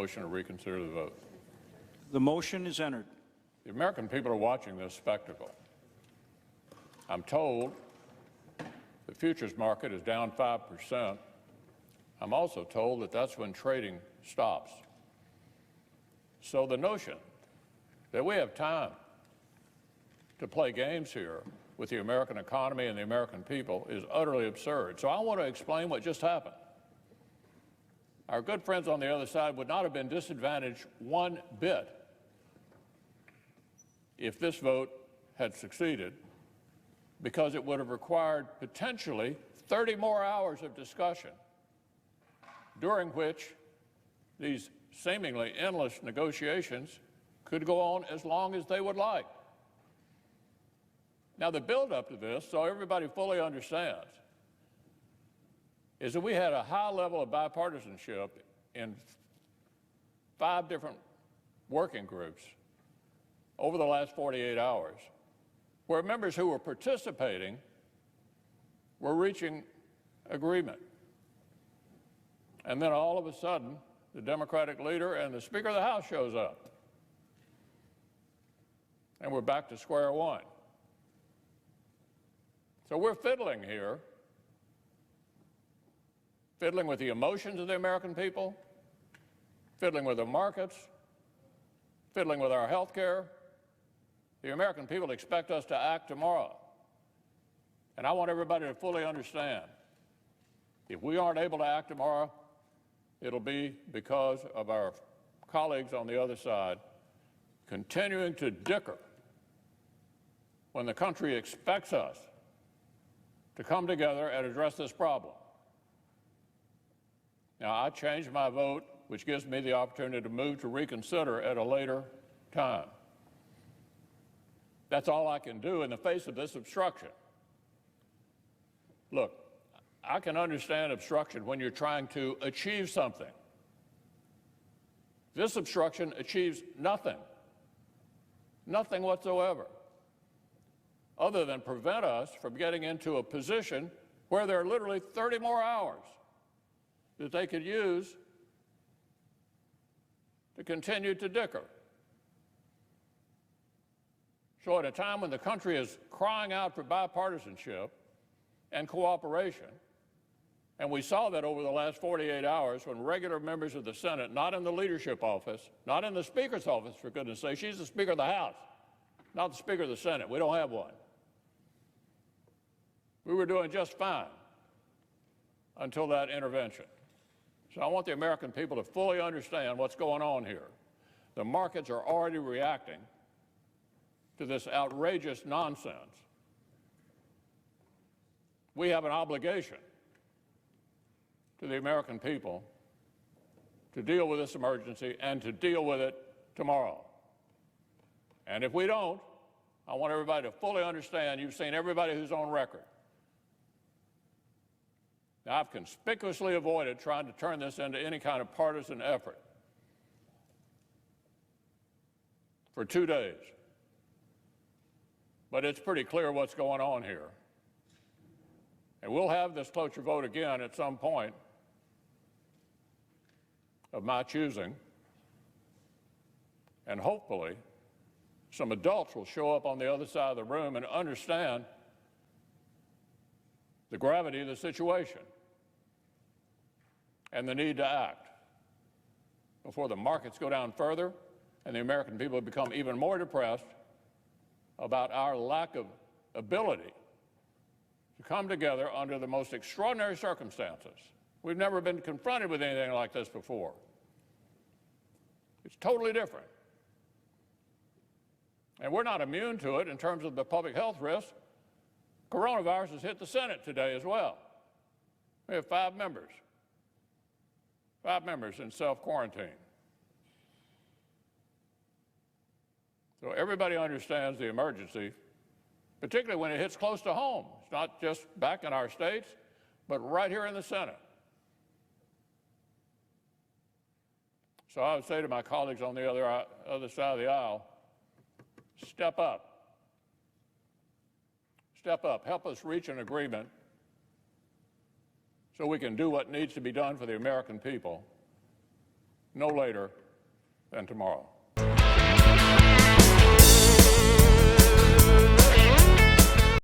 motion to reconsider the vote. The motion is entered. The American people are watching this spectacle. I'm told the futures market is down 5%. I'm also told that that's when trading stops. So the notion that we have time to play games here with the American economy and the American people is utterly absurd. So I want to explain what just happened. Our good friends on the other side would not have been disadvantaged one bit if this vote had succeeded, because it would have required potentially 30 more hours of discussion, during which these seemingly endless negotiations could go on as long as they would like. Now, the buildup to this, so everybody fully understands, is that we had a high level of bipartisanship in 5 different working groups over the last 48 hours, where members who were participating were reaching agreement. And then all of a sudden, the Democratic leader and the Speaker of the House shows up. And we're back to square one. So we're fiddling here, fiddling with the emotions of the American people, fiddling with the markets, fiddling with our health care. The American people expect us to act tomorrow. And I want everybody to fully understand, if we aren't able to act tomorrow, it'll be because of our colleagues on the other side continuing to dicker when the country expects us to come together and address this problem. Now, I changed my vote, which gives me the opportunity to move to reconsider at a later time. That's all I can do in the face of this obstruction. Look, I can understand obstruction when you're trying to achieve something. This obstruction achieves nothing, nothing whatsoever, other than prevent us from getting into a position where there are literally 30 more hours that they could use to continue to dicker. So at a time when the country is crying out for bipartisanship and cooperation, and we saw that over the last 48 hours when regular members of the Senate, not in the leadership office, not in the Speaker's office, for goodness sake, she's the Speaker of the House, not the Speaker of the Senate. We don't have one. We were doing just fine until that intervention. So I want the American people to fully understand what's going on here. The markets are already reacting to this outrageous nonsense. We have an obligation to the American people to deal with this emergency and to deal with it tomorrow. And if we don't, I want everybody to fully understand, you've seen everybody who's on record. Now, I've conspicuously avoided trying to turn this into any kind of partisan effort for 2 days. But it's pretty clear what's going on here. And we'll have this cloture vote again at some point of my choosing. And hopefully, some adults will show up on the other side of the room and understand the gravity of the situation and the need to act before the markets go down further and the American people become even more depressed about our lack of ability to come together under the most extraordinary circumstances. We've never been confronted with anything like this before. It's totally different. And we're not immune to it in terms of the public health risks. Coronavirus has hit the Senate today as well. We have 5 members in self-quarantine. So everybody understands the emergency, particularly when it hits close to home. It's not just back in our states, but right here in the Senate. So I would say to my colleagues on the other side of the aisle, step up. Step up. Help us reach an agreement so we can do what needs to be done for the American people, no later than tomorrow.